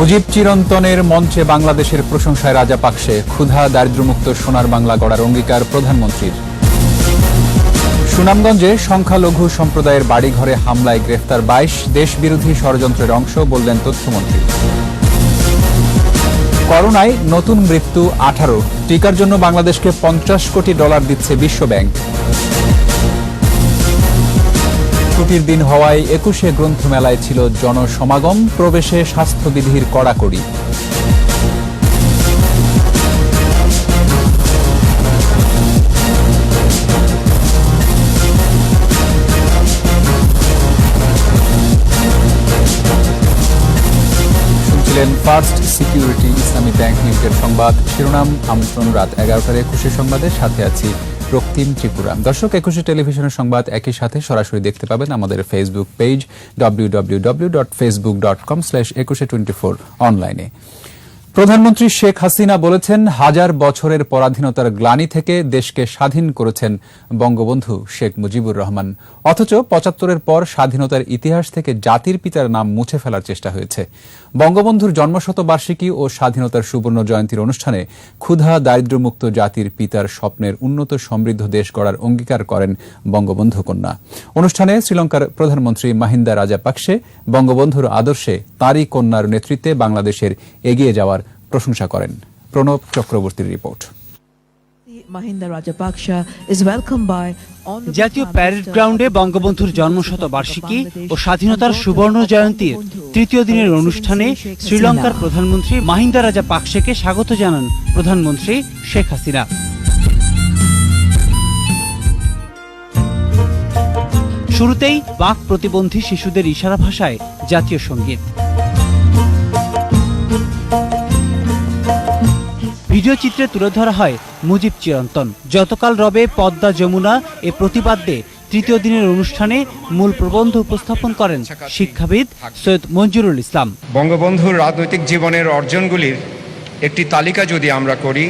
মুজিব চিরন্তনের মঞ্চে বাংলাদেশের প্রশংসায় রাজাপাকসে। ক্ষুধা দারিদ্র্যমুক্ত সোনার বাংলা গড়ার অঙ্গীকার প্রধানমন্ত্রীর। সুনামগঞ্জে সংখ্যালঘু সম্প্রদায়ের বাড়িঘরে হামলায় গ্রেফতার 22, দেশবিরোধী ষড়যন্ত্রের অংশ বললেন তথ্যমন্ত্রী। করোনায় নতুন মৃত্যু 18, টিকার জন্য বাংলাদেশকে $50 কোটি দিচ্ছে বিশ্বব্যাংক। ছুটির দিন হওয়ায় 21শে গ্রন্থমেলায় ছিল জনসমাগম, প্রবেশে স্বাস্থ্যবিধির কড়াকড়ি। ফার্স্ট সিকিউরিটি ইসলামী ব্যাংক লিমিটেড সংবাদ শিরোনাম। আমন্ত্রণ রাত 11টার 21 সংবাদের সাথে আছি রক্তিম ত্রিপুরা। দর্শক, 21 টেলিভিশনের সংবাদ একই সাথে সরাসরি দেখতে পাবেন আমাদের ফেসবুক পেজ www.facebook.com/2124 অনলাইনে। প্রধানমন্ত্রী শেখ হাসিনা বলেছেন, 1000 বছরের পরাধীনতার গ্লানি থেকে দেশকে স্বাধীন করেছেন বঙ্গবন্ধু শেখ মুজিবুর রহমান। অথচ 75-এর পর স্বাধীনতার ইতিহাস থেকে জাতির পিতার নাম মুছে ফেলার চেষ্টা হয়েছে। বঙ্গবন্ধুর জন্মশতবার্ষিকী ও স্বাধীনতার সুবর্ণ জয়ন্তীর অনুষ্ঠানে ক্ষুধা দারিদ্র্যমুক্ত জাতির পিতার স্বপ্নের উন্নত সমৃদ্ধ দেশ গড়ার অঙ্গীকার করেন বঙ্গবন্ধু কন্যা। অনুষ্ঠানে শ্রীলঙ্কার প্রধানমন্ত্রী মাহিন্দা রাজাপাকসে বঙ্গবন্ধুর আদর্শে তাঁরই কন্যার নেতৃত্বে বাংলাদেশের এগিয়ে যাওয়ার প্রশংসা করেন। প্রণব চক্রবর্তীর রিপোর্ট। জাতীয় প্যারেড গ্রাউন্ডে বঙ্গবন্ধুর জন্মশতবার্ষিকী ও স্বাধীনতার সুবর্ণ জয়ন্তীর তৃতীয় দিনের অনুষ্ঠানে শ্রীলঙ্কার প্রধানমন্ত্রী মাহিন্দা রাজাপাকসেকে স্বাগত জানান প্রধানমন্ত্রী শেখ হাসিনা। শুরুতেই বাক প্রতিবন্ধী শিশুদের ইশারা ভাষায় জাতীয় সঙ্গীত। ভিডিও চিত্রে তুলে ধরা হয় মুজিব চিরন্তন, যতকাল রবে পদ্মা যমুনা এ প্রতিপাদ্যে তৃতীয় দিনের অনুষ্ঠানে মূল প্রবন্ধ উপস্থাপন করেন শিক্ষাবিদ সৈয়দ মঞ্জুরুল ইসলাম। বঙ্গবন্ধুর রাজনৈতিক জীবনের অর্জনগুলির একটি তালিকা যদি আমরা করি,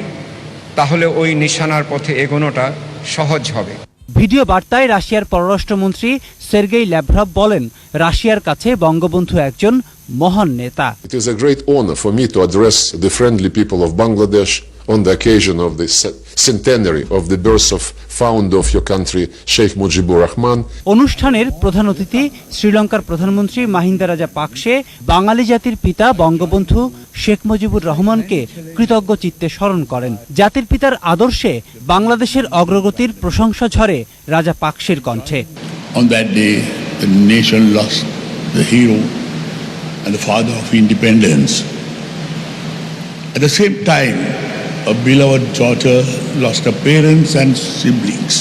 তাহলে ওই নিশানার পথে এগোনোটা সহজ হবে। ভিডিও বার্তায় রাশিয়ার পররাষ্ট্রমন্ত্রী সের্গেই ল্যাভরভ বলেন, রাশিয়ার কাছে বঙ্গবন্ধু একজন মহান নেতা। It is a great honor for me to address the friendly people of Bangladesh on the occasion of the centenary of the birth of founder of your country, Sheikh Mujibur Rahman. অনুষ্ঠানের প্রধান অতিথি শ্রীলঙ্কার প্রধানমন্ত্রী মাহিন্দা রাজাপাকসে বাঙালি জাতির পিতা বঙ্গবন্ধু শেখ মুজিবুর রহমানকে কৃতজ্ঞ চিত্তে স্মরণ করেন। জাতির পিতার আদর্শে বাংলাদেশের অগ্রগতির প্রশংসা ঝরে রাজাপাকসের কণ্ঠে। On that day, the nation lost the hero and the father of independence. At the same time, a beloved daughter lost her parents and siblings.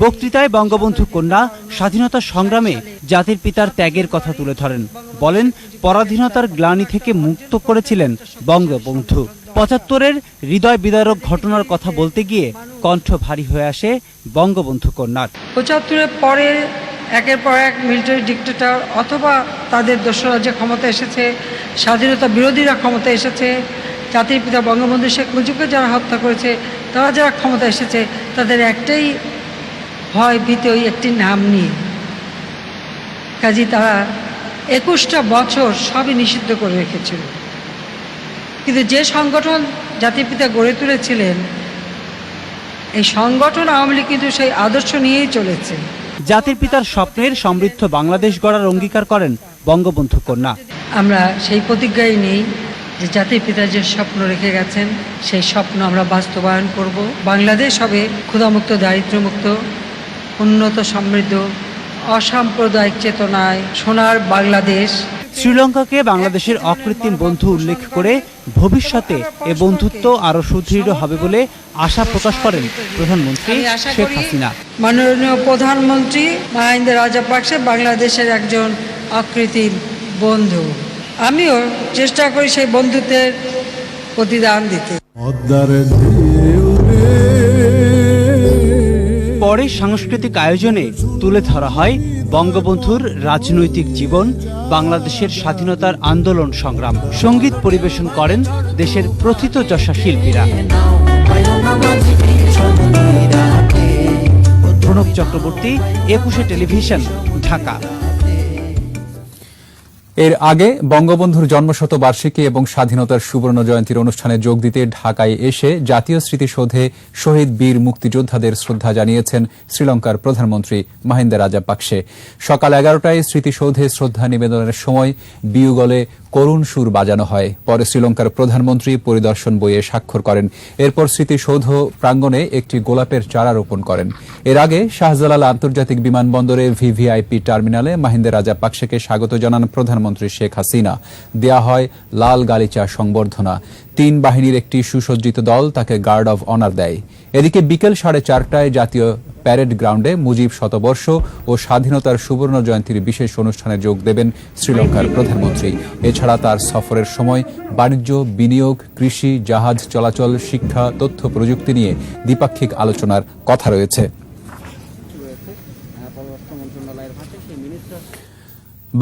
বক্তৃতায় বঙ্গবন্ধু কন্যা স্বাধীনতা সংগ্রামে জাতির পিতার ত্যাগের কথা তুলে ধরেন। বলেন, পরাধীনতার গ্লানি থেকে মুক্ত করেছিলেন বঙ্গবন্ধু। 75-এর হৃদয় বিদারক ঘটনার কথা বলতে গিয়ে কণ্ঠ ভারী হয়ে আসে বঙ্গবন্ধু কন্যার। 75-এর পরে একের পর এক মিলিটারি ডিক্টেটর অথবা তাদের দোসররা যে ক্ষমতা এসেছে, স্বাধীনতা বিরোধীরা ক্ষমতা এসেছে, জাতির পিতা বঙ্গবন্ধু শেখ মুজিবকে যারা হত্যা করেছে, তারা যারা ক্ষমতা এসেছে, তাদের একটাই ভয় ভীতি, ওই একটি নাম নিয়ে। কাজী তারা 21টা বছর সবই নিষিদ্ধ করে রেখেছিল। কিন্তু যে সংগঠন জাতির পিতা গড়ে তুলেছিলেন, এই সংগঠন আওয়ামী লীগ কিন্তু সেই আদর্শ নিয়েই চলেছে। জাতির পিতার স্বপ্নের সমৃদ্ধ বাংলাদেশ গড়ার অঙ্গীকার করেন বঙ্গবন্ধু কন্যা। আমরা সেই প্রতিজ্ঞাই নেই যে জাতির পিতা যে স্বপ্ন রেখে গেছেন, সেই স্বপ্ন আমরা বাস্তবায়ন করব। বাংলাদেশ হবে ক্ষুধামুক্ত, দারিদ্র্যমুক্ত, উন্নত, সমৃদ্ধ, অসাম্প্রদায়িক চেতনায় সোনার বাংলাদেশ। শ্রীলঙ্কাকে বাংলাদেশের অকৃত্রিম বন্ধু উল্লেখ করে ভবিষ্যতে এ বন্ধুত্ব আরো সুদৃঢ় হবে বলে আশা প্রকাশ করেন প্রধানমন্ত্রী শেখ হাসিনা। মাননীয় প্রধানমন্ত্রী মাহিন্দা রাজাপাকসে বাংলাদেশের একজন অকৃত্রিম বন্ধু। আমিও চেষ্টা করি সেই বন্ধুত্বের প্রতিদান দিতে। পরে সাংস্কৃতিক আয়োজনে তুলে ধরা হয় বঙ্গবন্ধুর রাজনৈতিক জীবন, বাংলাদেশের স্বাধীনতার আন্দোলন সংগ্রাম। সঙ্গীত পরিবেশন করেন দেশের প্রথিতযশা শিল্পীরা। প্রণব চক্রবর্তী, 21 টেলিভিশন, ঢাকা। এর আগে বঙ্গবন্ধুর জন্মশতবার্ষিকী এবং স্বাধীনতার সুবর্ণ জয়ন্তীর অনুষ্ঠানে যোগ দিতে ঢাকায় এসে জাতীয় স্মৃতিসৌধে শহীদ বীর মুক্তিযোদ্ধাদের শ্রদ্ধা জানিয়েছেন শ্রীলঙ্কার প্রধানমন্ত্রী মাহিন্দা রাজাপাকসে। সকাল 11টায় স্মৃতিসৌধে শ্রদ্ধা নিবেদনের সময় বিউগলে করুণ সুর বাজানো হয়। পরে শ্রীলঙ্কার প্রধানমন্ত্রী পরিদর্শন বইয়ে স্বাক্ষর করেন। এরপর স্মৃতিসৌধ প্রাঙ্গণে একটি গোলাপের চারা রোপণ করেন। এর আগে শাহজালাল আন্তর্জাতিক বিমানবন্দরে ভিভিআইপি টার্মিনালে মাহিন্দা রাজাপাকসেকে স্বাগত জানান প্রধানমন্ত্রী শেখ হাসিনা। দেয়া হয় লাল গালিচা সংবর্ধনা। 3 বাহিনীর একটি সুসজ্জিত দল তাকে গার্ড অব অনার দেয়। এদিকে বিকেল 4:30টায় জাতীয় প্যারেড গ্রাউন্ডে মুজিব শতবর্ষ ও স্বাধীনতার সুবর্ণ জয়ন্তীর বিশেষ অনুষ্ঠানে যোগ দেবেন শ্রীলঙ্কার প্রধানমন্ত্রী। এছাড়া তার সফরের সময় বাণিজ্য, বিনিয়োগ, কৃষি, জাহাজ চলাচল, শিক্ষা, তথ্য প্রযুক্তি নিয়ে দ্বিপাক্ষিক আলোচনার কথা রয়েছে।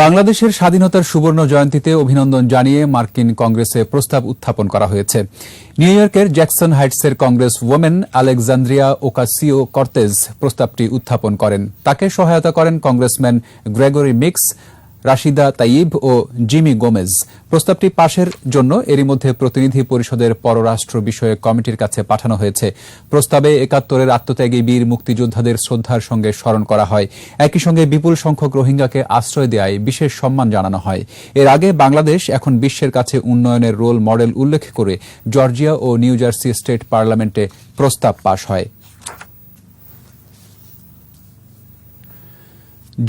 বাংলাদেশের স্বাধীনতার সুবর্ণ জয়ন্তীতে অভিনন্দন জানিয়ে মার্কিন কংগ্রেসে প্রস্তাব উত্থাপন করা হয়েছে। নিউ ইয়র্কের জ্যাকসন হাইটসের congresswoman Alexandria Ocasio Cortez প্রস্তাবটি উত্থাপন করেন। তাকে সহায়তা করেন congressman Gregory Meeks, Rashida Tlaib ও জিমি গোমেজ। প্রস্তাবটি পাশের জন্য এরই মধ্যে প্রতিনিধি পরিষদের পররাষ্ট্র বিষয়ক কমিটির কাছে পাঠানো হয়েছে। প্রস্তাবে ৭১-এর আত্মত্যাগী বীর মুক্তিযোদ্ধাদের শ্রদ্ধার সঙ্গে স্মরণ করা হয়। একই সঙ্গে বিপুল সংখ্যক রোহিঙ্গাকে আশ্রয় দেওয়ায় বিশেষ সম্মান জানানো হয়। এর আগে বাংলাদেশ এখন বিশ্বের কাছে উন্নয়নের রোল মডেল উল্লেখ করে জর্জিয়া ও নিউ জার্সি স্টেট পার্লামেন্টে প্রস্তাব পাশ হয়।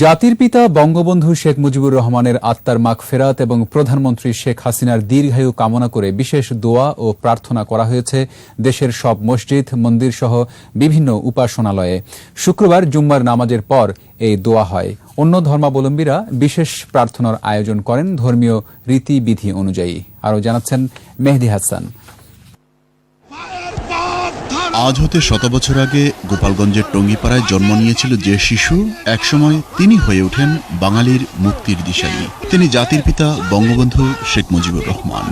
জাতির পিতা বঙ্গবন্ধু শেখ মুজিবুর রহমানের আত্মার মাগফিরাত এবং প্রধানমন্ত্রী শেখ হাসিনার দীর্ঘায়ু কামনা করে বিশেষ দোয়া ও প্রার্থনা করা হয়েছে দেশের সব মসজিদ, মন্দির সহ বিভিন্ন উপাসনালয়ে। শুক্রবার জুম্মার নামাজের পর এই দোয়া হয়। অন্য ধর্মাবলম্বীরা বিশেষ প্রার্থনার আয়োজন করেন ধর্মীয় রীতিবিধি অনুযায়ী। আরও জানাচ্ছেন মেহেদী হাসান। আজ হতে 100 বছর আগে গোপালগঞ্জের টঙ্গিপাড়ায় জন্ম নিয়েছিল যে শিশু, একসময় তিনি হয়ে ওঠেন বাঙালির মুক্তির দিশারি। তিনি জাতির পিতা বঙ্গবন্ধু শেখ মুজিবুর রহমান।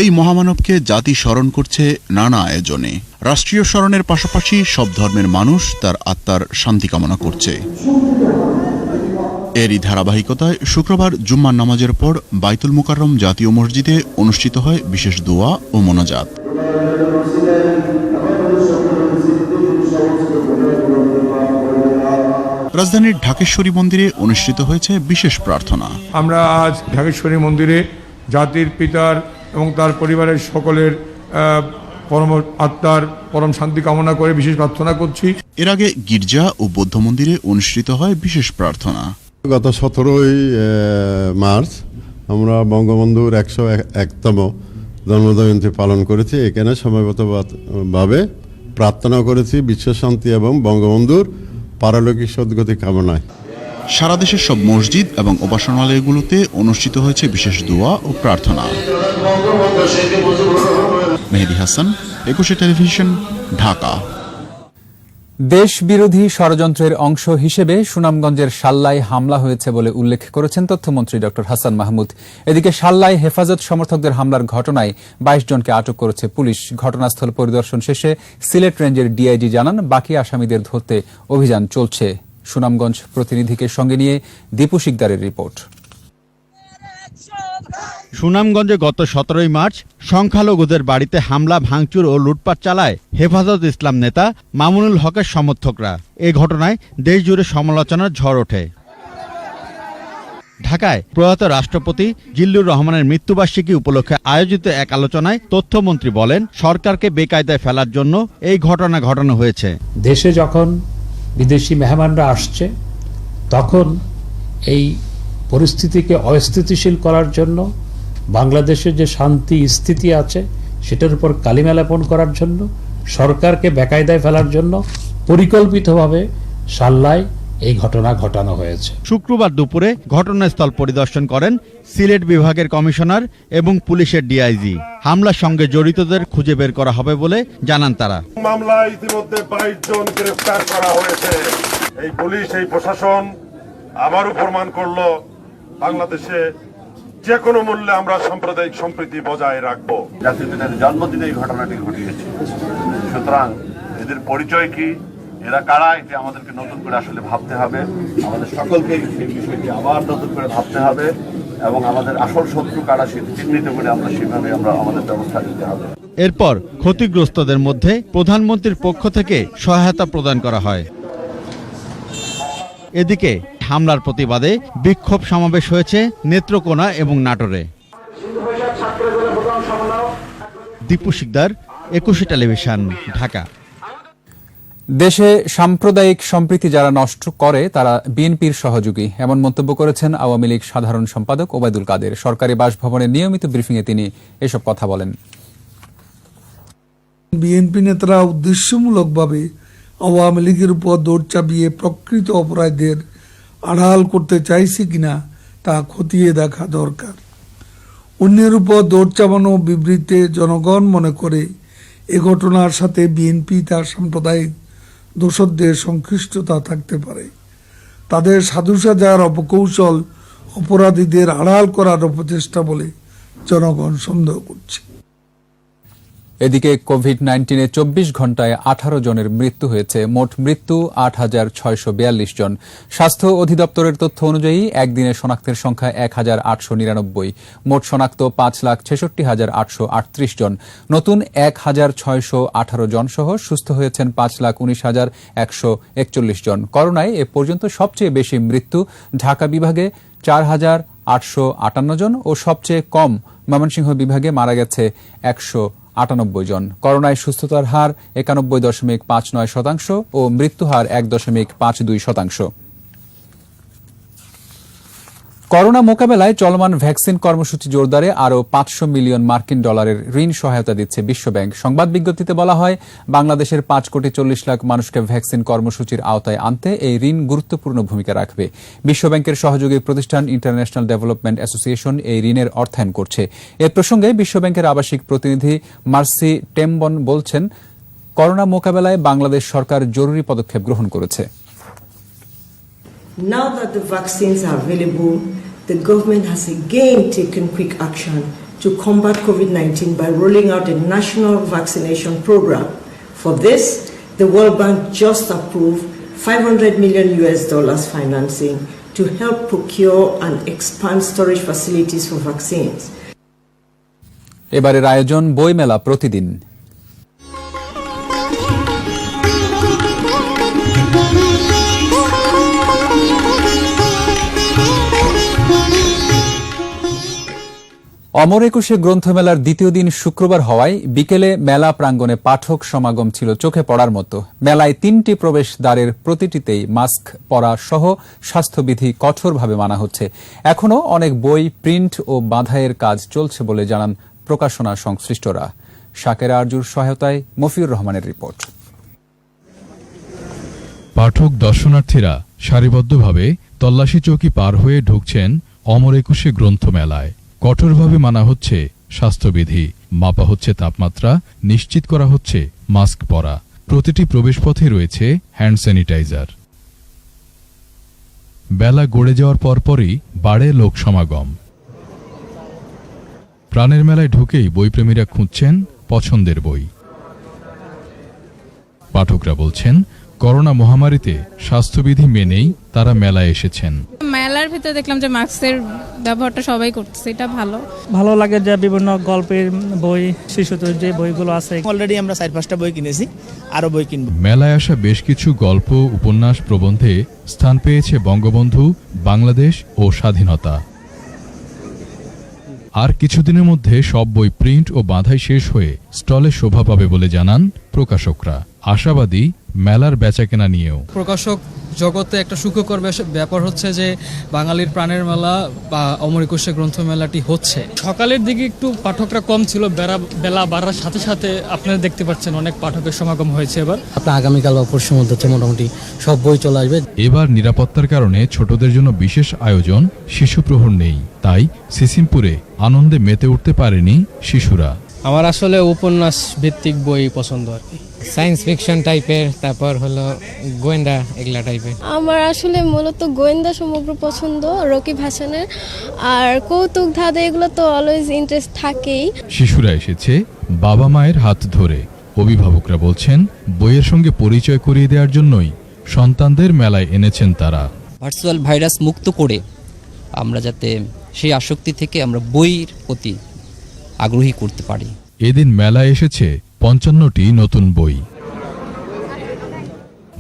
এই মহামানবকে জাতি স্মরণ করছে নানা আয়োজনে। রাষ্ট্রীয় স্মরণের পাশাপাশি সব ধর্মের মানুষ তার আত্মার শান্তি কামনা করছে। এরই ধারাবাহিকতায় শুক্রবার জুম্মার নামাজের পর বাইতুল মুকাররম জাতীয় মসজিদে অনুষ্ঠিত হয় বিশেষ দোয়া ও মোনাজাত। রাজধানীর ঢাকেশ্বরী মন্দিরে অনুষ্ঠিত হয়েছে বিশেষ প্রার্থনা। আমরা আজ ঢাকেশ্বরী মন্দিরে জাতির পিতার এবং তার পরিবারের সকলের পরম আত্মার পরম শান্তি কামনা করে বিশেষ প্রার্থনা করছি। এর আগে গির্জা ও বৌদ্ধ মন্দিরে অনুষ্ঠিত হয় বিশেষ প্রার্থনা। গত 17ই মার্চ আমরা বঙ্গবন্ধুর 101তম জন্মজয়ন্তী পালন করেছি। এখানে সময়গতভাবে প্রার্থনা করেছি বিশ্বশান্তি এবং বঙ্গবন্ধুর পারলৌকিক সদ্গতি কামনায়। সারা দেশের সব মসজিদ এবং উপাসনালয়গুলোতে অনুষ্ঠিত হয়েছে বিশেষ দোয়া ও প্রার্থনা। মেহেদী হাসান, 21 টেলিভিশন, ঢাকা। দেশ বিরোধী ষড়যন্ত্রের অংশ হিসেবে সুনামগঞ্জের শাল্লায় হামলা হয়েছে বলে উল্লেখ করেছেন তথ্যমন্ত্রী ড হাসান মাহমুদ। এদিকে শাল্লায় হেফাজত সমর্থকদের হামলার ঘটনায় 22 জনকে আটক করেছে পুলিশ। ঘটনাস্থল পরিদর্শন শেষে সিলেট রেঞ্জের ডিআইজি জানান, বাকি আসামিদের ধরতে অভিযান চলছে। সুনামগঞ্জ প্রতিনিধিকে সঙ্গে নিয়ে দীপু শিকদারের রিপোর্ট। সুনামগঞ্জে গত 17ই মার্চ সংখ্যালঘুদের বাড়িতে হামলা, ভাঙচুর ও লুটপাট চালায় হেফাজত ইসলাম নেতা মামুনুল হকের সমর্থকরা। এ ঘটনায় দেশজুড়ে সমালোচনার ঝড় ওঠে। ঢাকায় প্রয়াত রাষ্ট্রপতি জিল্লুর রহমানের মৃত্যুবার্ষিকী উপলক্ষে আয়োজিত এক আলোচনায় তথ্যমন্ত্রী বলেন, সরকারকে বেকায়দায় ফেলার জন্য এই ঘটনা ঘটানো হয়েছে। দেশে যখন বিদেশি মেহমানরা আসছে, তখন এই পরিস্থিতিকে অস্থিতিশীল করার জন্য, বাংলাদেশের যে শান্তি স্থিতি আছে সেটার উপর কালিমা লেপন করার জন্য, সরকারকে বেকায়দায় ফেলার জন্য পরিকল্পিতভাবে শাল্লায় এই ঘটনা ঘটানো হয়েছে। শুক্রবার দুপুরে ঘটনাস্থল পরিদর্শন করেন সিলেট বিভাগের কমিশনার এবং পুলিশের ডিআইজি। হামলার সঙ্গে জড়িতদের খুঁজে বের করা হবে বলে জানান তারা। মামলায় ইতিমধ্যে 22 জন গ্রেফতার করা হয়েছে। এই পুলিশ, এই প্রশাসন আবারও প্রমাণ করলো বাংলাদেশে যে কোনো মূল্যে আমরা সাম্প্রদায়িক সম্প্রীতি বজায় রাখবো। জাতির পিতার জন্মদিনে এই ঘটনাটি ঘটিয়েছে। সুতরাং এদের পরিচয় কি, এরা কারা, এটা আমাদেরকে নতুন করে আসলে ভাবতে হবে। আমাদের সকলকে সেই বিষয়টি আবার নতুন করে ভাবতে হবে এবং আমাদের আসল শত্রু কারা সেটি চিহ্নিত করে আমরা সেভাবে আমাদের ব্যবস্থা নিতে হবে। এরপর ক্ষতিগ্রস্তদের মধ্যে প্রধানমন্ত্রীর পক্ষ থেকে সহায়তা প্রদান করা হয়। এদিকে হামলার প্রতিবাদে বিক্ষোভ সমাবেশ হয়েছে নেত্রকোনা এবং নাটোরে। দীপু শিকদার, 21 টেলিভিশন, ঢাকা। দেশে সাম্প্রদায়িক সম্প্রীতি যারা নষ্ট করে তারা বিএনপির সহযোগী, এমন মন্তব্য করেছেন আওয়ামী লীগ সাধারণ সম্পাদক ওবায়দুল কাদের। সরকারি বাসভবনের নিয়মিত ব্রিফিংয়ে তিনি এসব কথা বলেন। বিএনপি নেতারা উদ্দেশ্যমূলকভাবে আওয়ামী লীগের উপর দৌড় চাপিয়ে প্রকৃত অপরাধীদের আড়াল করতে চাইছে কিনা তা খতিয়ে দেখা দরকার। অন্যের উপর দৌড় চাপানো বিবৃতিতে জনগণ মনে করে এ ঘটনার সাথে বিএনপি তার সাম্প্রদায়িক দোষরদের সংশ্লিষ্টতা থাকতে পারে। তাদের সাধুসাজার অপকৌশল অপরাধীদের আড়াল করার অপচেষ্টা বলে জনগণ সন্দেহ করছে। এদিকে কোভিড-19-এ 24 ঘণ্টায় 18 জনের মৃত্যু হয়েছে। মোট মৃত্যু 8,642 জন। স্বাস্থ্য অধিদপ্তরের তথ্য অনুযায়ী একদিনে শনাক্তের সংখ্যা 1,899। মোট শনাক্ত 5,66,838 জন। নতুন 1,618 জন সহ সুস্থ হয়েছেন 5,19,141 জন। করোনায় এ পর্যন্ত সবচেয়ে বেশি মৃত্যু ঢাকা বিভাগে 4,858 জন ও সবচেয়ে কম ময়মনসিংহ বিভাগে মারা গেছে 198 জন। করোনায় সুস্থতার হার 91.59% ও মৃত্যু হার 1.52%। করোনা মোকাবেলায় চলমান ভ্যাকসিন কর্মসূচি জোরদারে আরও 500 মিলিয়ন মার্কিন ডলারের ঋণ সহায়তা দিচ্ছে বিশ্বব্যাংক। সংবাদ বিজ্ঞপ্তিতে বলা হয়, বাংলাদেশের 5,40,00,000 মানুষকে ভ্যাকসিন কর্মসূচির আওতায় আনতে এই ঋণ গুরুত্বপূর্ণ ভূমিকা রাখবে। বিশ্বব্যাংকের সহযোগী প্রতিষ্ঠান ইন্টারন্যাশনাল ডেভেলপমেন্ট অ্যাসোসিয়েশন এই ঋণের অর্থায়ন করছে। এ প্রসঙ্গে বিশ্বব্যাংকের আবাসিক প্রতিনিধি মার্সি টেম্বন বলছেন, করোনা মোকাবেলায় বাংলাদেশ সরকার জরুরি পদক্ষেপ গ্রহণ করেছে। Now that the vaccines are available, the government has again taken quick action to combat COVID-19 by rolling out a national vaccination program. For this, the World Bank just approved $500 million financing to help procure and expand storage facilities for vaccines. এবারের আয়োজন বইমেলা প্রতিদিন। অমর একুশে গ্রন্থমেলার দ্বিতীয় দিন শুক্রবার হওয়ায় বিকেলে মেলা প্রাঙ্গণে পাঠক সমাগম ছিল চোখে পড়ার মতো। মেলায় 3টি প্রবেশ দ্বারের প্রতিটিতেই মাস্ক পরা সহ স্বাস্থ্যবিধি কঠোরভাবে মানা হচ্ছে। এখনও অনেক বই প্রিন্ট ও বাঁধাইয়ের কাজ চলছে বলে জানান প্রকাশনা সংশ্লিষ্টরা। শাকেরা আরজুর সহায়তায় মফিউর রহমানের রিপোর্ট। পাঠক দর্শনার্থীরা সারিবদ্ধভাবে তল্লাশি চৌকি পার হয়ে ঢুকছেন অমর একুশে গ্রন্থমেলায়। কঠোরভাবে মানা হচ্ছে স্বাস্থ্যবিধি, মাপা হচ্ছে তাপমাত্রা, নিশ্চিত করা হচ্ছে মাস্ক পরা। প্রতিটি প্রবেশপথে রয়েছে হ্যান্ড স্যানিটাইজার। বেলা গড়ে যাওয়ার পরপরই বাড়ে লোক সমাগম। প্রাণের মেলায় ঢুকেই বইপ্রেমীরা খুঁজছেন পছন্দের বই। পাঠকরা বলছেন, করোনা মহামারীতে স্বাস্থ্যবিধি মেনেই তারা মেলায় এসেছেন। মেলার ভিতরে দেখলাম যে মাস্কের ব্যবহারটা সবাই করতেছে, এটা ভালো লাগে যে বিভিন্ন গল্পের বই, শিশুদের যে বইগুলো আছে। অলরেডি আমরা 4-5টা বই কিনেছি, আরো বই কিনব। মেলায় আসা বেশ কিছু গল্প, উপন্যাস, প্রবন্ধে স্থান পেয়েছে বঙ্গবন্ধু, বাংলাদেশ ও স্বাধীনতা। আর কিছুদিনের মধ্যে সব বই প্রিন্ট ও বাঁধাই শেষ হয়ে স্টলে শোভা পাবে বলে জানান প্রকাশকরা। আশাবাদী মেলার বেচাকেনা নিয়েও। প্রকাশক জগতে একটা সুখকর ব্যাপার হচ্ছে যে বাঙালির প্রাণের মেলা বা অমর একুশে গ্রন্থ মেলাটি হচ্ছে। সকালের দিকে একটু পাঠকরা কম ছিল, বেলা বাড়ার সাথে সাথে আপনারা দেখতে পাচ্ছেন অনেক পাঠকের সমাগম হয়েছে। এবার আপনার আগামীকাল বা পরশুর মধ্যে মোটামুটি সব বই চলে আসবে। এবার নিরাপত্তার কারণে ছোটদের জন্য বিশেষ আয়োজন, শিশু প্রহর নেই, তাই সিসিমপুরে আনন্দে মেতে উঠতে পারেনি শিশুরা। আমার আসলে উপন্যাস ভিত্তিক বই পছন্দ আর কি, সায়েন্স ফিকশন টাইপের, তারপর হলো গোয়েন্দা এগুলা টাইপের। আমার আসলে মূলত গোয়েন্দা সমগ্র পছন্দ, রকিব হাসানের। আর কৌতুক ধাঁধা এগুলো তো অলওয়েজ ইন্টারেস্ট থাকেই। শিশুরা এসেছে বাবা মায়ের হাত ধরে, অভিভাবকরা বলছেন বইয়ের সঙ্গে পরিচয় করিয়ে দেওয়ার জন্যই সন্তানদের মেলায় এনেছেন তারা। ভার্চুয়াল ভাইরাস মুক্ত করে আমরা যাতে সেই আসক্তি থেকে আমরা বইয়ের প্রতি আগ্রহী করতে পারি। এদিন মেলায় এসেছে ৫৫টি নতুন বই।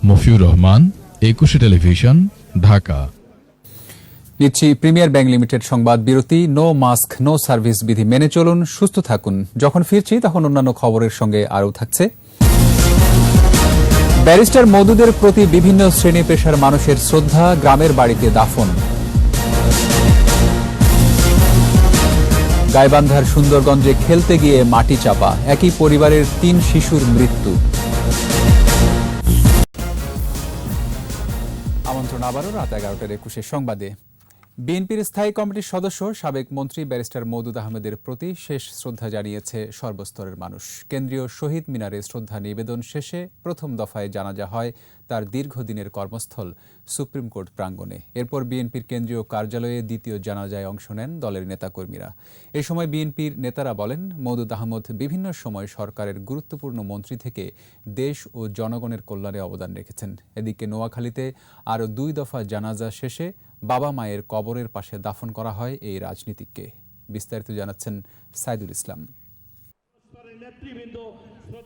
মফিউর রহমান, একুশে টেলিভিশন, ঢাকা। নিচ্ছি প্রিমিয়ার ব্যাংক লিমিটেড সংবাদ বিরতি। নো মাস্ক নো সার্ভিস বিধি মেনে চলুন, সুস্থ থাকুন। যখন ফিরছি তখন অন্যান্য খবরের সঙ্গে আরও থাকছে। ব্যারিস্টার মওদুদের প্রতি বিভিন্ন শ্রেণী পেশার মানুষের শ্রদ্ধা, গ্রামের বাড়িতে দাফন। গাইবান্ধার সুন্দরগঞ্জে খেলতে গিয়ে মাটি চাপা, একই পরিবারের ৩ শিশুর মৃত্যু। আমন্ত্রণ আবারও রাত 11টার 21 সংবাদে। বিএনপির স্থায়ী কমিটির সদস্য সাবেক মন্ত্রী ব্যারিস্টার মওদুদ আহমেদের প্রতি শেষ শ্রদ্ধা জানিয়েছে সর্বস্তরের মানুষ। কেন্দ্রীয় শহীদ মিনারে শ্রদ্ধা নিবেদন শেষে প্রথম দফায় জানাজা হয় তার দীর্ঘদিনের কর্মস্থল সুপ্রিম কোর্ট প্রাঙ্গণে। এরপর বিএনপির কেন্দ্রীয় কার্যালয়ে দ্বিতীয় জানাজায় অংশ নেন দলের নেতাকর্মীরা। এ সময় বিএনপির নেতারা বলেন, মওদুদ আহমদ বিভিন্ন সময় সরকারের গুরুত্বপূর্ণ মন্ত্রী থেকে দেশ ও জনগণের কল্যাণে অবদান রেখেছেন। এদিকে নোয়াখালীতে আরও 2 দফা জানাজা শেষে বাবা মায়ের কবরের পাশে দাফন করা হয় এই রাজনীতিককে। বিস্তারিত জানাচ্ছেন সাইদুল ইসলাম।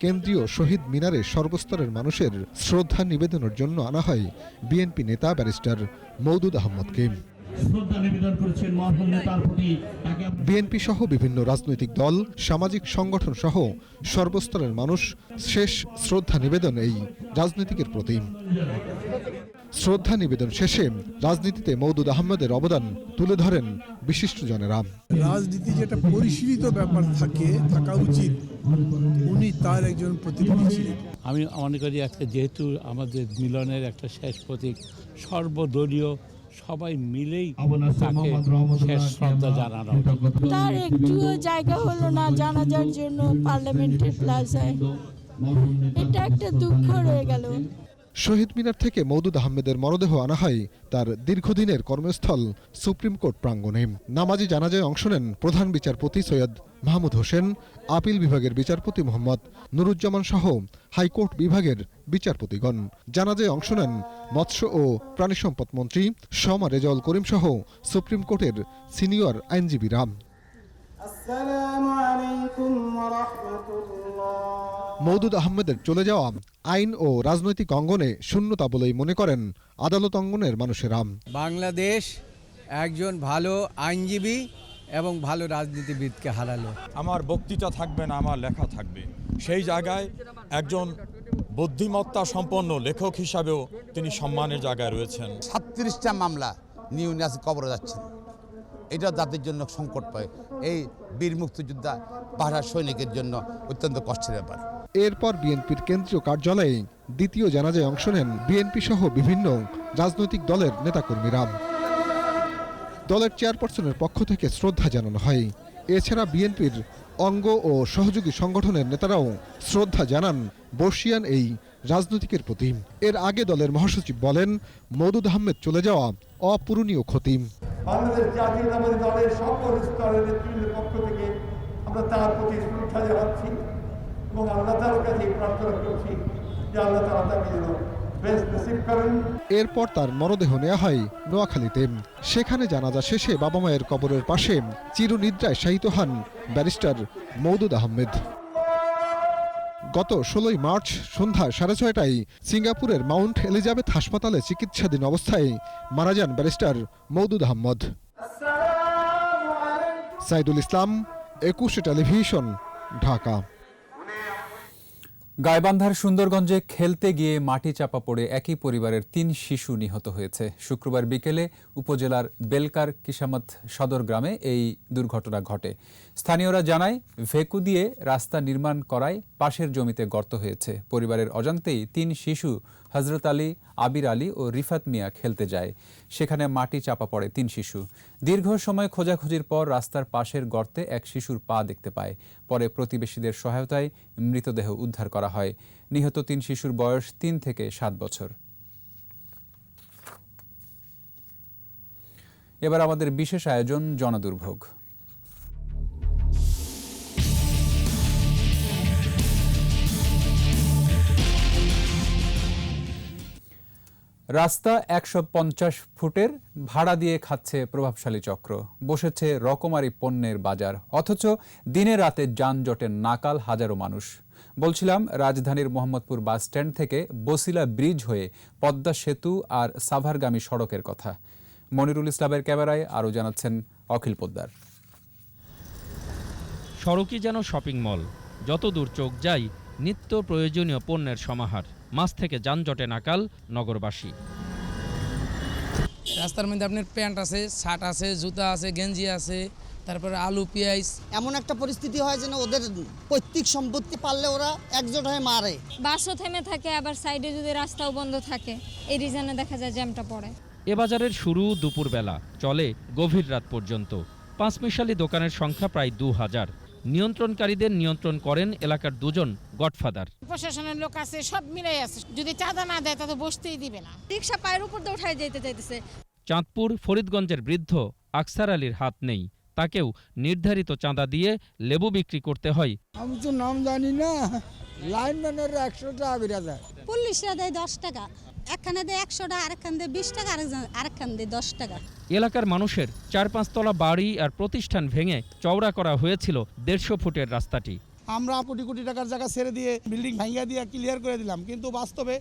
কেন্দ্রীয় শহীদ মিনারে সর্বস্তরের মানুষের শ্রদ্ধা নিবেদনের জন্য আনা হয় বিএনপি নেতা ব্যারিস্টার মওদুদ আহমদকে। বিএনপি সহ বিভিন্ন রাজনৈতিক দল, সামাজিক সংগঠন সহ সর্বস্তরের মানুষ শেষ শ্রদ্ধা নিবেদন এই রাজনীতিকের প্রতি। শ্রদ্ধা নিবেদন শেষে রাজনীতিতে মওদুদ আহমদের অবদান তুলে ধরেন বিশিষ্টজনেরা। রাজনীতি যেটা পরিশীলিত ব্যাপার থাকা উচিত, উনি তার একজন প্রতিনিধি ছিলেন। আমি মনে করি আজকে যেহেতু আমাদের মিলনের একটা শেষ প্রতীক, সর্বদলীয় সবাই মিলেই তাকে শেষ শ্রদ্ধা জানানো। তার একটুও জায়গা হলো না জানাজার জন্য পার্লামেন্টের প্লাজায়, এটা একটা দুঃখ রয়ে গেল। শহীদ মিনার থেকে মওদুদ আহমেদের মরদেহ আনা হয় তার দীর্ঘদিনের কর্মস্থল সুপ্রিম কোর্ট প্রাঙ্গণে। নামাজি জানাজায় অংশ নেন প্রধান বিচারপতি সৈয়দ মাহমুদ হোসেন, আপিল বিভাগের বিচারপতি মোহাম্মদ নুরুজ্জামান সহ হাইকোর্ট বিভাগের বিচারপতিগণ। জানাজায় অংশ নেন মৎস্য ও প্রাণী সম্পদ মন্ত্রী শমা রেজাউল করিম সহ সুপ্রিম কোর্টের সিনিয়র আইনজীবীরা। মওদুদ আহমেদের চলে যাওয়া আইন ও রাজনৈতিক অঙ্গনে শূন্যতা বলেই মনে করেন আদালত অঙ্গনের মানুষেরা। বাংলাদেশ একজন ভালো আইনজীবী এবং ভালো রাজনীতিবিদকে হারালো। আমার বক্তৃতা থাকবে না, আমার লেখা থাকবে। সেই জায়গায় একজন বুদ্ধিমত্তা সম্পন্ন লেখক হিসাবেও তিনি সম্মানের জায়গায় রয়েছেন। 37টা মামলা নিয়ে উনি আজকে কবরে যাচ্ছেন, এটা জাতির জন্য সংকট পায়। এই বীর মুক্তিযোদ্ধা পাহাড় সৈনিকের জন্য অত্যন্ত কষ্টের ব্যাপার। এরপর বিএনপির কেন্দ্রীয় কার্যালয়ে দ্বিতীয় জানাজায় অংশ নেন বিএনপি সহ বিভিন্ন রাজনৈতিক দলের নেতাকর্মীরা। দলের চেয়ারপারসনের পক্ষ থেকে শ্রদ্ধা জানানো হয়। এছাড়া বিএনপির অঙ্গ ও সহযোগী সংগঠনের নেতারাও শ্রদ্ধা জানান বর্ষিয়ান এই রাজনীতিকের প্রতি। এর আগে দলের মহাসচিব বলেন, মওদুদ আহমেদ চলে যাওয়া অপূরণীয় ক্ষতি। বাংলাদেশ জাতীয়তাবাদী দলের সকল স্তরের নেতৃত্বের পক্ষ থেকে আমরা তার প্রতি শ্রদ্ধা জানাচ্ছি এবং আল্লাহ তাআলার কাছে প্রার্থনা করছি যে আল্লাহ তাআলা তাকে যেন বেস্ট নসিব করেন। এরপর তার মরদেহ নেওয়া হয় নোয়াখালীতে। সেখানে জানাজা শেষে বাবা মায়ের কবরের পাশে চিরনিদ্রায় শায়িত হন ব্যারিস্টার মওদুদ আহমেদ। গত 16 মার্চ সন্ধ্যা 6:30টায় সিঙ্গাপুরের মাউন্ট এলিজাবেথ হাসপাতালে চিকিৎসাধীন অবস্থায় মারা যান ব্যারিস্টার মওদুদ আহমদ। সাইদুল ইসলাম, একুশে টেলিভিশন, ঢাকা। গাইবান্ধার সুন্দরগঞ্জে খেলতে গিয়ে মাটি চাপা পড়ে একই পরিবারের 3 শিশু নিহত হয়েছে। শুক্রবার বিকেলে উপজেলার বেলকার কিসামত সদর গ্রামে এই দুর্ঘটনা ঘটে। স্থানীয়রা জানায়, ভেকু দিয়ে রাস্তা নির্মাণ করায় পাশের জমিতে গর্ত হয়েছে। পরিবারের অজান্তেই 3 শিশু হজরত আলী, আবির আলী ও রিফাত মিয়া খেলতে যায়। সেখানে মাটি চাপা পড়ে 3 শিশু। দীর্ঘ সময় খোঁজাখুঁজির পর রাস্তার পাশের গর্তে এক শিশুর পা দেখতে পায়। পরে প্রতিবেশীদের সহায়তায় মৃতদেহ উদ্ধার করা হয়। নিহত 3 শিশুর বয়স 3 থেকে 7 বছর। এবার আমাদের বিশেষ আয়োজন জনদুর্ভোগ। রাস্তা ১৫০ ফুটের, ভাড়া দিয়ে খাচ্ছে প্রভাবশালী চক্র, বসেছে রকমারি পণ্যের বাজার, অথচ দিনে রাতে যানজটের নাকাল হাজারো মানুষ। বলছিলাম রাজধানীর মোহাম্মদপুর বাস স্ট্যান্ড থেকে বসিলা ব্রিজ হয়ে পদ্মা সেতু আর সাভারগামী সড়কের কথা। মনিরুল ইসলামের ক্যামেরায় আরও জানাচ্ছেন অখিল পোদ্দার। সড়কই যেন শপিং মল, যত দূর চোখ যায় নিত্য প্রয়োজনীয় পণ্যের সমাহার। মাছ থেকে যানজটে নাকাল নগরবাসী। রাস্তার মধ্যে আপনার প্যান্ট আছে, শার্ট আছে, জুতা আছে, গেঞ্জি আছে, তারপরে আলু পেঁয়াজ। এমন একটা পরিস্থিতি হয় যেন ওদের পৈতৃক সম্পত্তি পারলে ওরা একজোট হয়ে মারে। বাসও থেমে থাকে, আবার সাইডে যদি রাস্তাও বন্ধ থাকে, এই রিজনে দেখা যায় জ্যামটা পড়ে। এ বাজারের শুরু দুপুরবেলা, চলে গভীর রাত পর্যন্ত। পাঁচমিশালি দোকানের সংখ্যা প্রায় ২,০০০। নিয়ন্ত্রণকারীদের নিয়ন্ত্রণ করেন এলাকার দুজন গডফাদার। প্রশাসনের লোক আছে, সব মিলাই আছে, যদি চাঁদা না দেয় তাহলে বসতেই দিবে না। রিকশা পায়ের উপর দিয়ে উঠাই যেতে চাইতেছে। চাঁদপুর ফরিদগঞ্জের বৃদ্ধ আকসার আলীর হাত নেই, তাকেও নির্ধারিত চাঁদা দিয়ে লেবু বিক্রি করতে হয়। আমি তো নাম জানি না, লাইনম্যানের ১০০ টাকা বেড়ে যায়, পুলিশরা দেয় ১০ টাকা, একখানে দেয় ১০০ টাকা, আরেকখানে দেয় ২০ টাকা, আরেকখানে দেয় ১০ টাকা। এলাকার মানুষের ৪-৫ তলা বাড়ি আর প্রতিষ্ঠান ভেঙে চওড়া করা হয়েছিল ১৫০ ফুটের রাস্তাটি। আমরা কোটি কোটি টাকার জায়গা ছেড়ে দিয়ে বিল্ডিং ভাঙিয়ে দিয়ে ক্লিয়ার করে দিলাম, কিন্তু বাস্তবে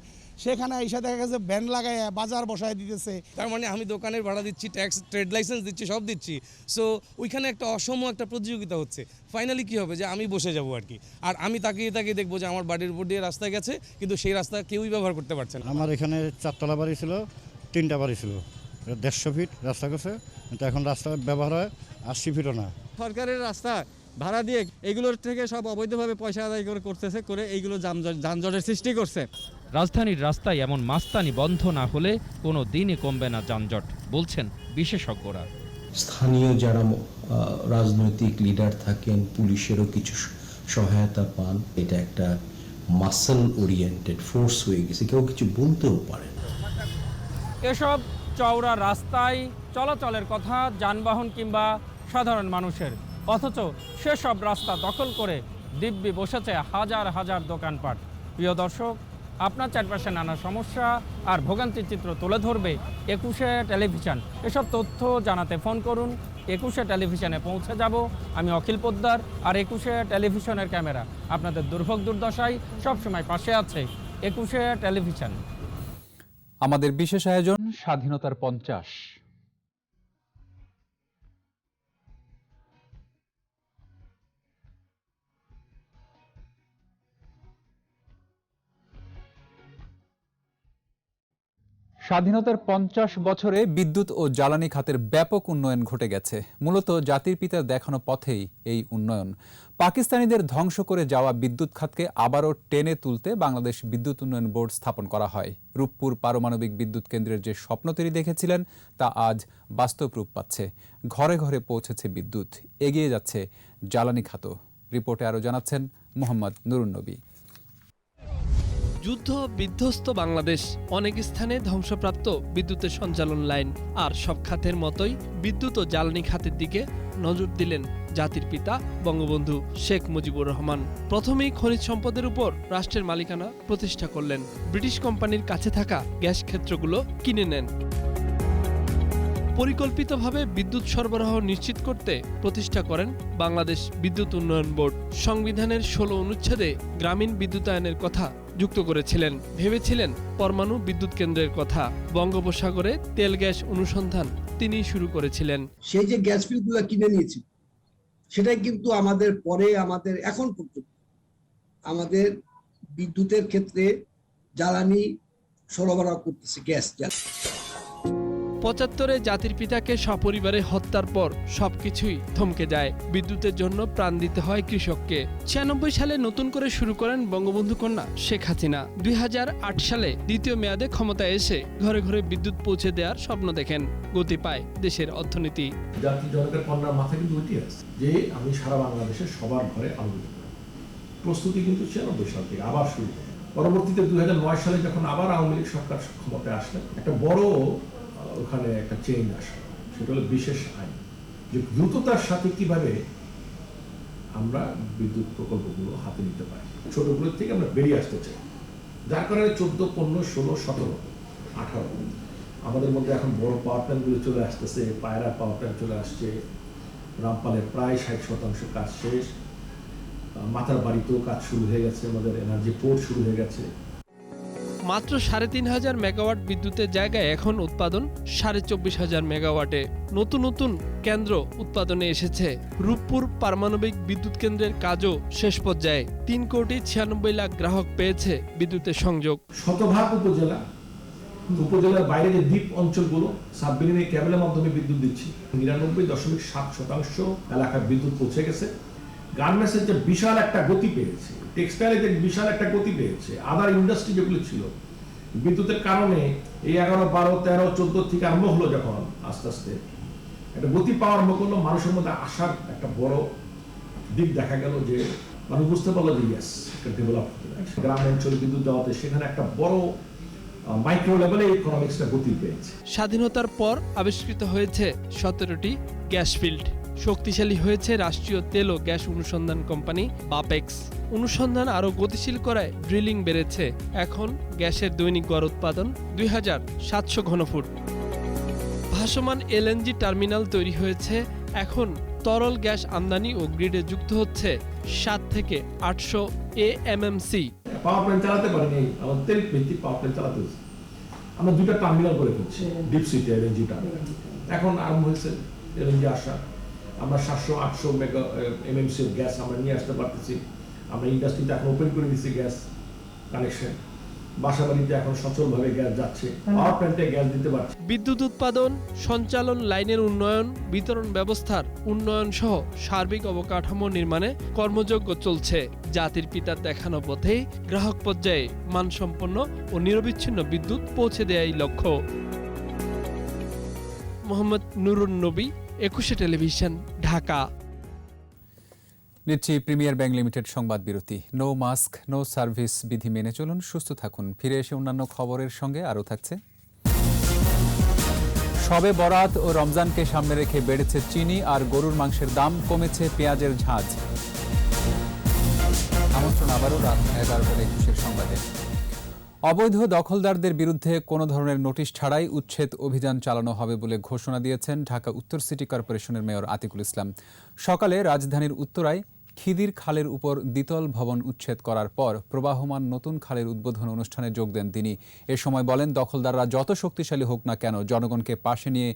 সেখানে এসে দেখা গেছে ব্যান লাগায় বাজার বসায় দিতেছে। তার মানে আমি দোকানের ভাড়া দিচ্ছি, ট্যাক্স, ট্রেড লাইসেন্স দিচ্ছি, সব দিচ্ছি। সো ওইখানে একটা অসম একটা প্রতিযোগিতা হচ্ছে। ফাইনালি কি হবে, যে আমি বসে যাবো আর কি, আর আমি তাকিয়ে তাকিয়ে দেখবো যে আমার বাড়ির উপর দিয়ে রাস্তা গেছে, কিন্তু সেই রাস্তা কেউই ব্যবহার করতে পারছে না। আমার এখানে 4 তলা বাড়ি ছিল, 3টা বাড়ি ছিল, 150 ফিট রাস্তা করছে, কিন্তু এখন রাস্তা ব্যবহার হয় 80 ফিটও না। সরকারের রাস্তা ভাড়া দিয়ে এইগুলোর থেকে সব অবৈধভাবে পয়সা আদায় করতেছে, করে এইগুলো যানজটের সৃষ্টি করছে। রাজধানীর রাস্তায় এমন মাস্তানি বন্ধ না হলে কোনো দিনই কমবে না যানজট, বলছেন বিশেষজ্ঞরা। স্থানীয় যারা রাজনৈতিক লিডার থাকেন, পুলিশেরও কিছু সহায়তা পান। এটা একটা মাসল ওরিয়েন্টেড ফোর্স হয়ে গেছে, কেউ কিছু বলতেও পারে না। এসব চওড়া রাস্তায় চলাচলের কথা যানবাহন কিংবা সাধারণ মানুষের, অথচ সেসব রাস্তা দখল করে দিব্যি বসেছে হাজার হাজার দোকানপাট। প্রিয় দর্শক, আপনার চারপাশে নানা সমস্যা আর ভোগান্তির চিত্র তুলে ধরবে ২১শে টেলিভিশন। এসব তথ্য জানাতে ফোন করুন। ২১শে টেলিভিশনে পৌঁছে যাব আমি অখিল পোদ্দার, আর ২১শে টেলিভিশনের ক্যামেরা আপনাদের দুর্ভোগ দুর্দশায় সবসময় পাশে আছে। ২১শে টেলিভিশন। আমাদের বিশেষ আয়োজন স্বাধীনতার ৫০। স্বাধীনতার ৫০ বছরে বিদ্যুৎ ও জ্বালানি খাতের ব্যাপক উন্নয়ন ঘটে গেছে। মূলত জাতির পিতার দেখানো পথেই এই উন্নয়ন। পাকিস্তানিদের ধ্বংস করে যাওয়া বিদ্যুৎ খাতকে আবারও টেনে তুলতে বাংলাদেশ বিদ্যুৎ উন্নয়ন বোর্ড স্থাপন করা হয়। রূপপুর পারমাণবিক বিদ্যুৎ কেন্দ্রের যে স্বপ্ন তিনি দেখেছিলেন তা আজ বাস্তব রূপ পাচ্ছে। ঘরে ঘরে পৌঁছেছে বিদ্যুৎ, এগিয়ে যাচ্ছে জ্বালানি খাতও। রিপোর্টে আরও জানাচ্ছেন মোহাম্মদ নুরুন্নবী। যুদ্ধ বিধ্বস্ত বাংলাদেশ, অনেক স্থানে ধ্বংসপ্রাপ্ত বিদ্যুতের সঞ্চালন লাইন, আর সব খাতের মতোই বিদ্যুৎ ও জ্বালানি খাতের দিকে নজর দিলেন জাতির পিতা বঙ্গবন্ধু শেখ মুজিবুর রহমান। প্রথমেই খনিজ সম্পদের উপর রাষ্ট্রের মালিকানা প্রতিষ্ঠা করলেন। ব্রিটিশ কোম্পানির কাছে থাকা গ্যাস ক্ষেত্রগুলো কিনে নেন। পরিকল্পিতভাবে বিদ্যুৎ সরবরাহ নিশ্চিত করতে প্রতিষ্ঠা করেন বাংলাদেশ বিদ্যুৎ উন্নয়ন বোর্ড। সংবিধানের ১৬ অনুচ্ছেদে গ্রামীণ বিদ্যুতায়নের কথা যুক্ত করেছিলেন। ভেবেছিলেন পরমাণু বিদ্যুৎ কেন্দ্রের কথা। বঙ্গোপসাগরে তেল গ্যাস অনুসন্ধান তিনি শুরু করেছিলেন। সেই যে গ্যাস ফিল্ডগুলো কিনে নিয়েছি, সেটাই কিন্তু আমাদের পরে এখন পর্যন্ত আমাদের বিদ্যুতের ক্ষেত্রে জ্বালানি সরবরাহ করতেছে, গ্যাস। ৭৫-এ জাতির পিতাকে সপরিবারে হত্যার পর সবকিছুই থমকে যায়। বিদ্যুতের জন্য প্রাণ দিতে হয় কৃষককে। ৯৬ সালে নতুন করে শুরু করেন বঙ্গবন্ধু কন্যা শেখ হাসিনা। ২০০৮ সালে দ্বিতীয় মেয়াদে ক্ষমতায় এসে ঘরে ঘরে বিদ্যুৎ পৌঁছে দেওয়ার স্বপ্ন দেখেন। গতি পায় দেশের অর্থনীতি। জাতির জনকের কন্যার মাথায় কিন্তু ওইটি আছে যে আমি সারা বাংলাদেশের সবার ঘরে আলো দিতে পারি। প্রস্তুতি কিন্তু ৯৬ সাল থেকে আবার শুরু হয়। পরবর্তীতে ২০০৯ সালে যখন আবার আওয়ামী লীগ সরকার ক্ষমতায় আসলেন, একটা বড় ওখানে একটা চেঞ্জ আসে, সেটা হলো বিশেষ আইন, যে দ্রুততার সাথে কিভাবে আমরা বিদ্যুৎ প্রকল্পগুলো হাতে নিতে পারি, ছোটগুলোর থেকে আমরা বেরিয়ে আসতে চাই। যার কারণে ১৪, ১৫, ১৬, ১৭ 18। আমাদের মধ্যে এখন বড় পাওয়ার প্ল্যান্টগুলো চলে আসতেছে, পায়রা পাওয়ার প্ল্যান্ট চলে আসছে, রামপালের প্রায় 60% কাজ শেষ, মাথার বাড়িতেও কাজ শুরু হয়ে গেছে, আমাদের এনার্জি পোর্ট শুরু হয়ে গেছে। মাত্র 3,500 মেগাওয়াট বিদ্যুতের জায়গায় এখন উৎপাদন 24,500 মেগাওয়াটে। নতুন নতুন কেন্দ্র উৎপাদনে এসেছে। রূপপুর পারমাণবিক বিদ্যুৎ কেন্দ্রের কাজও শেষ পর্যায়ে। 3,96,00,000 গ্রাহক পেয়েছে বিদ্যুতের সংযোগ। শতভাগ উপজেলার বাইরে যে দ্বীপ অঞ্চলগুলো সাবমেরিনের কেবলের মাধ্যমে বিদ্যুৎ দিচ্ছি। 99.7% এলাকার বিদ্যুৎ পৌঁছে গেছে। গার্মেন্টসের যে বিশাল একটা গতি পেয়েছে, টেক্সটাইলের যে বিশাল একটা গতি পেয়েছে, আদার ইন্ডাস্ট্রি যেগুলো ছিল, বিদ্যুতের কারণে এই 11, 12, 13, 14 থেকে আরম্ভ হলো, যখন আস্তে আস্তে একটা গতি পাওয়া আরম্ভ করলো, মানুষের মধ্যে আসার একটা বড় দিক দেখা গেল, যে মানুষ বুঝতে পারলো যে ইয়েস, একটা ডেভেলপ হতে পারে। গ্রাম অঞ্চলে বিদ্যুৎ দেওয়াতে সেখানে একটা বড় মাইক্রো লেভেলে ইকোনমিক্সটা গতি পেয়েছে। স্বাধীনতার পর আবিষ্কৃত হয়েছে 17টি গ্যাস ফিল্ড। শক্তিশালী হয়েছে রাষ্ট্রীয় তেল ও গ্যাস অনুসন্ধান কোম্পানি বাপেক্স। অনুসন্ধান আরও গতিশীল করায় ড্রিলিং বেড়েছে। এখন গ্যাসের দৈনিক গড় উৎপাদন 2,700 ঘনফুট। ভাসমান এলএনজি টার্মিনাল তৈরি হয়েছে। এখন তরল গ্যাস আমদানি ও গ্রিডে যুক্ত হচ্ছে 7 থেকে 800 AMMC। পাওয়ার প্ল্যান্ট চালাতে পারিনি, আমাদের তেল ভিত্তিক পাওয়ার প্ল্যান্ট চালাতে হচ্ছে। আমরা 2টা টার্মিনাল করে ফেলছি, ডিপ সিটি এলএনজি টার্মিনাল। এখন আরম্ভ হয়েছে এলএনজি আসা। আমরা 700-800 মেগা MMC গ্যাস আমরা নিয়ে আসতে পারতেছি। আমরা ইন্ডাস্ট্রিতে এখন ওপেন করে দিচ্ছি গ্যাস কানেকশন। বাসাবাড়িতে এখন সচলভাবে গ্যাস যাচ্ছে, পাওয়ার প্ল্যান্টে গ্যাস দিতে পারছে। বিদ্যুৎ উৎপাদন, সঞ্চালন লাইনের উন্নয়ন, বিতরণ ব্যবস্থার উন্নয়ন সহ সার্বিক অবকাঠামো নির্মাণে কর্মযজ্ঞ চলছে। জাতির পিতার দেখানো পথেই গ্রাহক পর্যায়ে মানসম্পন্ন ও নিরবিচ্ছিন্ন বিদ্যুৎ পৌঁছে দেয়াই লক্ষ্য। মোহাম্মদ নুরুন নবী, 21 টেলিভিশন, ঢাকা। নিচ্ছি প্রিমিয়ার ব্যাংক লিমিটেড সংবাদ বিরতি। নো মাস্ক নো সার্ভিস বিধি মেনে চলুন, সুস্থ থাকুন। ফিরে এসে অন্যান্য খবরের সঙ্গে আরও থাকছে। শবে বরাত ও রমজানকে সামনে রেখে বেড়েছে চিনি আর গরুর মাংসের দাম, কমেছে পেঁয়াজের ঝাঁজ। আমন্ত্রণ আবারও রাত 11:21 সংবাদে। অবৈধ দখলদারদের বিরুদ্ধে কোনো ধরনের নোটিশ ছাড়াই উচ্ছেদ অভিযান চালানো হবে বলে ঘোষণা দিয়েছেন ঢাকা উত্তর সিটি কর্পোরেশনের মেয়র আতিকুল ইসলাম। সকালে রাজধানীর উত্তরায় খিদির খালের উপর দ্বিতল ভবন উচ্ছেদ করার পর প্রবাহমান নতুন খালের উদ্বোধন অনুষ্ঠানে যোগ দেন তিনি। এ সময় বলেন, দখলদাররা যত শক্তিশালী হোক না কেন, জনগণকে পাশে নিয়ে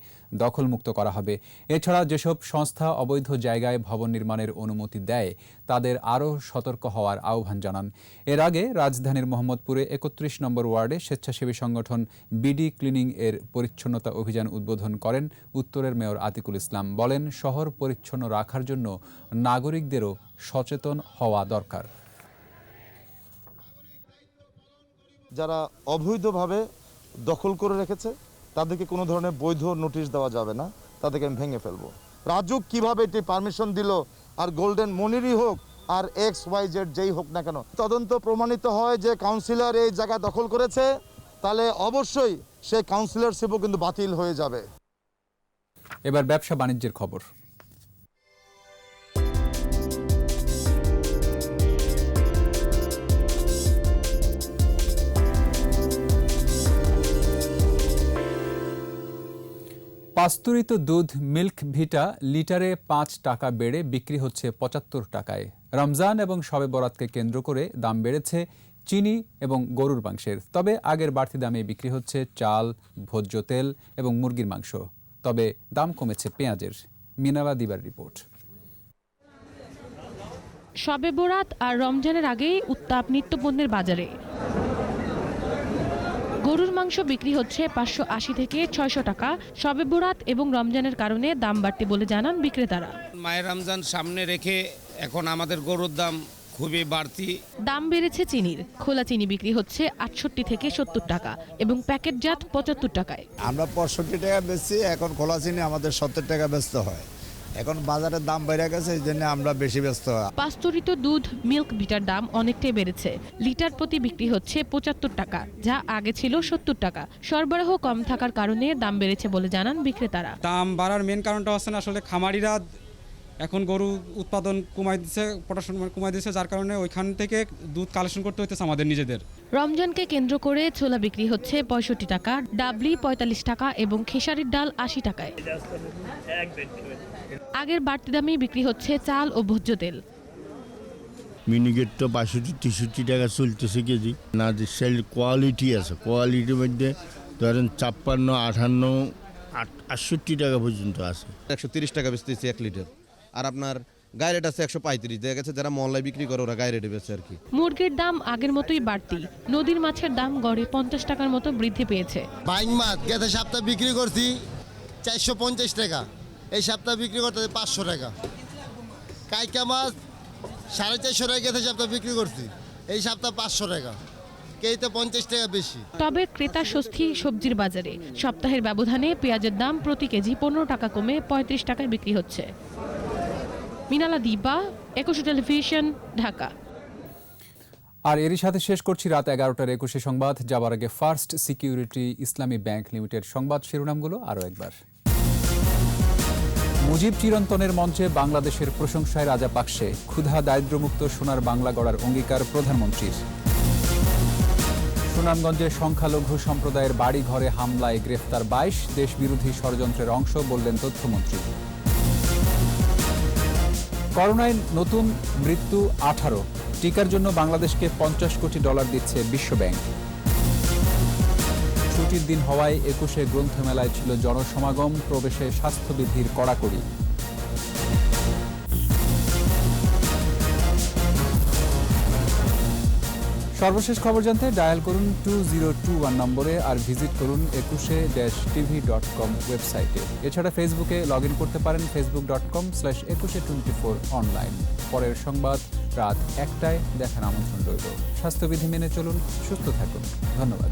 দখলমুক্ত করা হবে। এছাড়া যেসব সংস্থা অবৈধ জায়গায় ভবন নির্মাণের অনুমতি দেয় তাদের আরও সতর্ক হওয়ার আহ্বান জানান। এর আগে রাজধানীর মোহাম্মদপুরে 31 নম্বর ওয়ার্ডে স্বেচ্ছাসেবী সংগঠন বিডি ক্লিনিং এর পরিচ্ছন্নতা অভিযান উদ্বোধন করেন উত্তরের মেয়র আতিকুল ইসলাম। বলেন, শহর পরিচ্ছন্ন রাখার জন্য নাগরিকদেরও সচেতন হওয়া দরকার। যারা অবৈধভাবে দখল করে রেখেছে তাদেরকে কোনো ধরনের বৈধ নোটিশ দেওয়া যাবে না, তাদেরকে আমি ভেঙে ফেলবো। রাজুক কিভাবে এটি পারমিশন দিল, আর গোল্ডেন মনিরই হোক আর XYZ যেই হোক না কেন, তদন্ত প্রমাণিত হয় যে কাউন্সিলর এই জায়গা দখল করেছে, তাহলে অবশ্যই সেই কাউন্সিলরশিপও কিন্তু বাতিল হয়ে যাবে। এবার ব্যবসা বাণিজ্যের খবর। পাস্তুরিত দুধ মিল্ক ভিটা লিটারে 5 টাকা বেড়ে বিক্রি হচ্ছে 75 টাকায়। রমজান এবং শবে বরাতকে কেন্দ্র করে দাম বেড়েছে চিনি এবং গরুর মাংসের। তবে আগের বাড়তি দামে বিক্রি হচ্ছে চাল, ভোজ্য তেল এবং মুরগির মাংস। তবে দাম কমেছে পেঁয়াজের। মিনালা দিবার রিপোর্ট। শবে বরাত আর রমজানের আগেই উত্তাপ নিত্যপণ্যের বাজারে। গরুর মাংস বিক্রি হচ্ছে 580 থেকে 600 টাকা। শবে বরাত এবং রমজানের কারণে দাম বাড়তে বলে জানান বিক্রেতারা। মায়ের রমজান সামনে রেখে এখন আমাদের গরুর দাম খুবই বাড়তি। দাম বেড়েছে চিনির। খোলা চিনি বিক্রি হচ্ছে 68 থেকে 70 টাকা এবং প্যাকেটজাত 75 টাকায়। আমরা 65 টাকা বেচছি, এখন খোলা চিনি আমাদের 70 টাকা বেচতে হয়। এখন বাজারের দাম বেড়ে গেছে, এই জন্য আমরা বেশি ব্যস্ত হয়। পাস্তুরিত দুধ মিল্ক ভিটার দাম অনেকটাই বেড়েছে। লিটার প্রতি বিক্রি হচ্ছে 75 টাকা, যা আগে ছিল 70 টাকা। সরবরাহ কম থাকার কারণে দাম বেড়েছে বলে জানান বিক্রেতারা। দাম বাড়ার মেন কারণটা হচ্ছে আসলে খামারিরা এখন গরু উৎপাদন কমাই দিচ্ছে, প্রোডাকশন কমাই দিচ্ছে, যার কারণে ওইখান থেকে দুধ কালেকশন করতে হইতেছে আমাদের নিজেদের। রমজানকে কেন্দ্র করে ছোলা বিক্রি হচ্ছে 65 টাকা, ডাবলি 45 টাকা এবং খেসারির ডাল 80 টাকায়। আগের বাড়তি দামেই বিক্রি হচ্ছে চাল ও ভোজ্য তেল। মিনিকেট তো 62-63 টাকা চলতেছে কেজি। না যে সেল কোয়ালিটি আছে, কোয়ালিটির মধ্যে ধরেন 56, 58, 68 টাকা পর্যন্ত আছে। 130 টাকা বেচতেছি 1 লিটার। আর আপনার গায়ে রেট আছে 135। দেখা গেছে যারা মহল্লায় বিক্রি করে ওরা গায়ে রেটে বেচে আর কি। মুরগির দাম আগের মতোই বাড়তি, নদীর মাছের দাম গড়ে 50 টাকার মতো বৃদ্ধি পেয়েছে। বাইং মাছ গত সপ্তাহে বিক্রি করছি 450 টাকা, এই সপ্তাহে বিক্রি করতে 500 টাকা। কাইকা মাছ 450 টাকা গত সপ্তাহে বিক্রি করছি, এই সপ্তাহে 500 টাকা, কেইতে 50 টাকা বেশি। তবে ক্রেতার স্বস্তি সবজির বাজারে। সপ্তাহের ব্যবধানে পেঁয়াজের দাম প্রতি কেজি 15 টাকা কমে 35 টাকায় বিক্রি হচ্ছে। মিনালা দীপা, 21 টেলিভিশন, ঢাকা। আর এরই সাথে শেষ করছি রাত 11টার 21 সংবাদ। যাবার আগে ফার্স্ট সিকিউরিটি ইসলামী ব্যাংক লিমিটেড সংবাদ শিরোনামগুলো আরও একবার। মুজিব চিরন্তনের মঞ্চে বাংলাদেশের প্রশংসায় রাজাপাকসে, ক্ষুধা দারিদ্র্যমুক্ত সোনার বাংলা গড়ার অঙ্গীকার প্রধানমন্ত্রীর। সুনামগঞ্জে সংখ্যালঘু সম্প্রদায়ের বাড়ি ঘরে হামলায় গ্রেফতার 22, দেশবিরোধী ষড়যন্ত্রের অংশ বললেন তথ্যমন্ত্রী। করোনায় নতুন মৃত্যু 18, টিকার জন্য বাংলাদেশকে $50 কোটি দিচ্ছে বিশ্বব্যাংক। ছুটির দিন হওয়ায় 21শে গ্রন্থমেলায় ছিল জনসমাগম, প্রবেশে স্বাস্থ্যবিধির কড়াকড়ি। সর্বশেষ খবর জানতে ডায়াল করুন 2021 নম্বরে আর ভিজিট করুন 21-tv.com ওয়েবসাইটে। এছাড়া ফেসবুকে লগ ইন করতে পারেন facebook.com/2124 অনলাইন। পরের সংবাদ রাত 1টায় দেখার আমন্ত্রণ রইল। স্বাস্থ্যবিধি মেনে চলুন, সুস্থ থাকুন। ধন্যবাদ।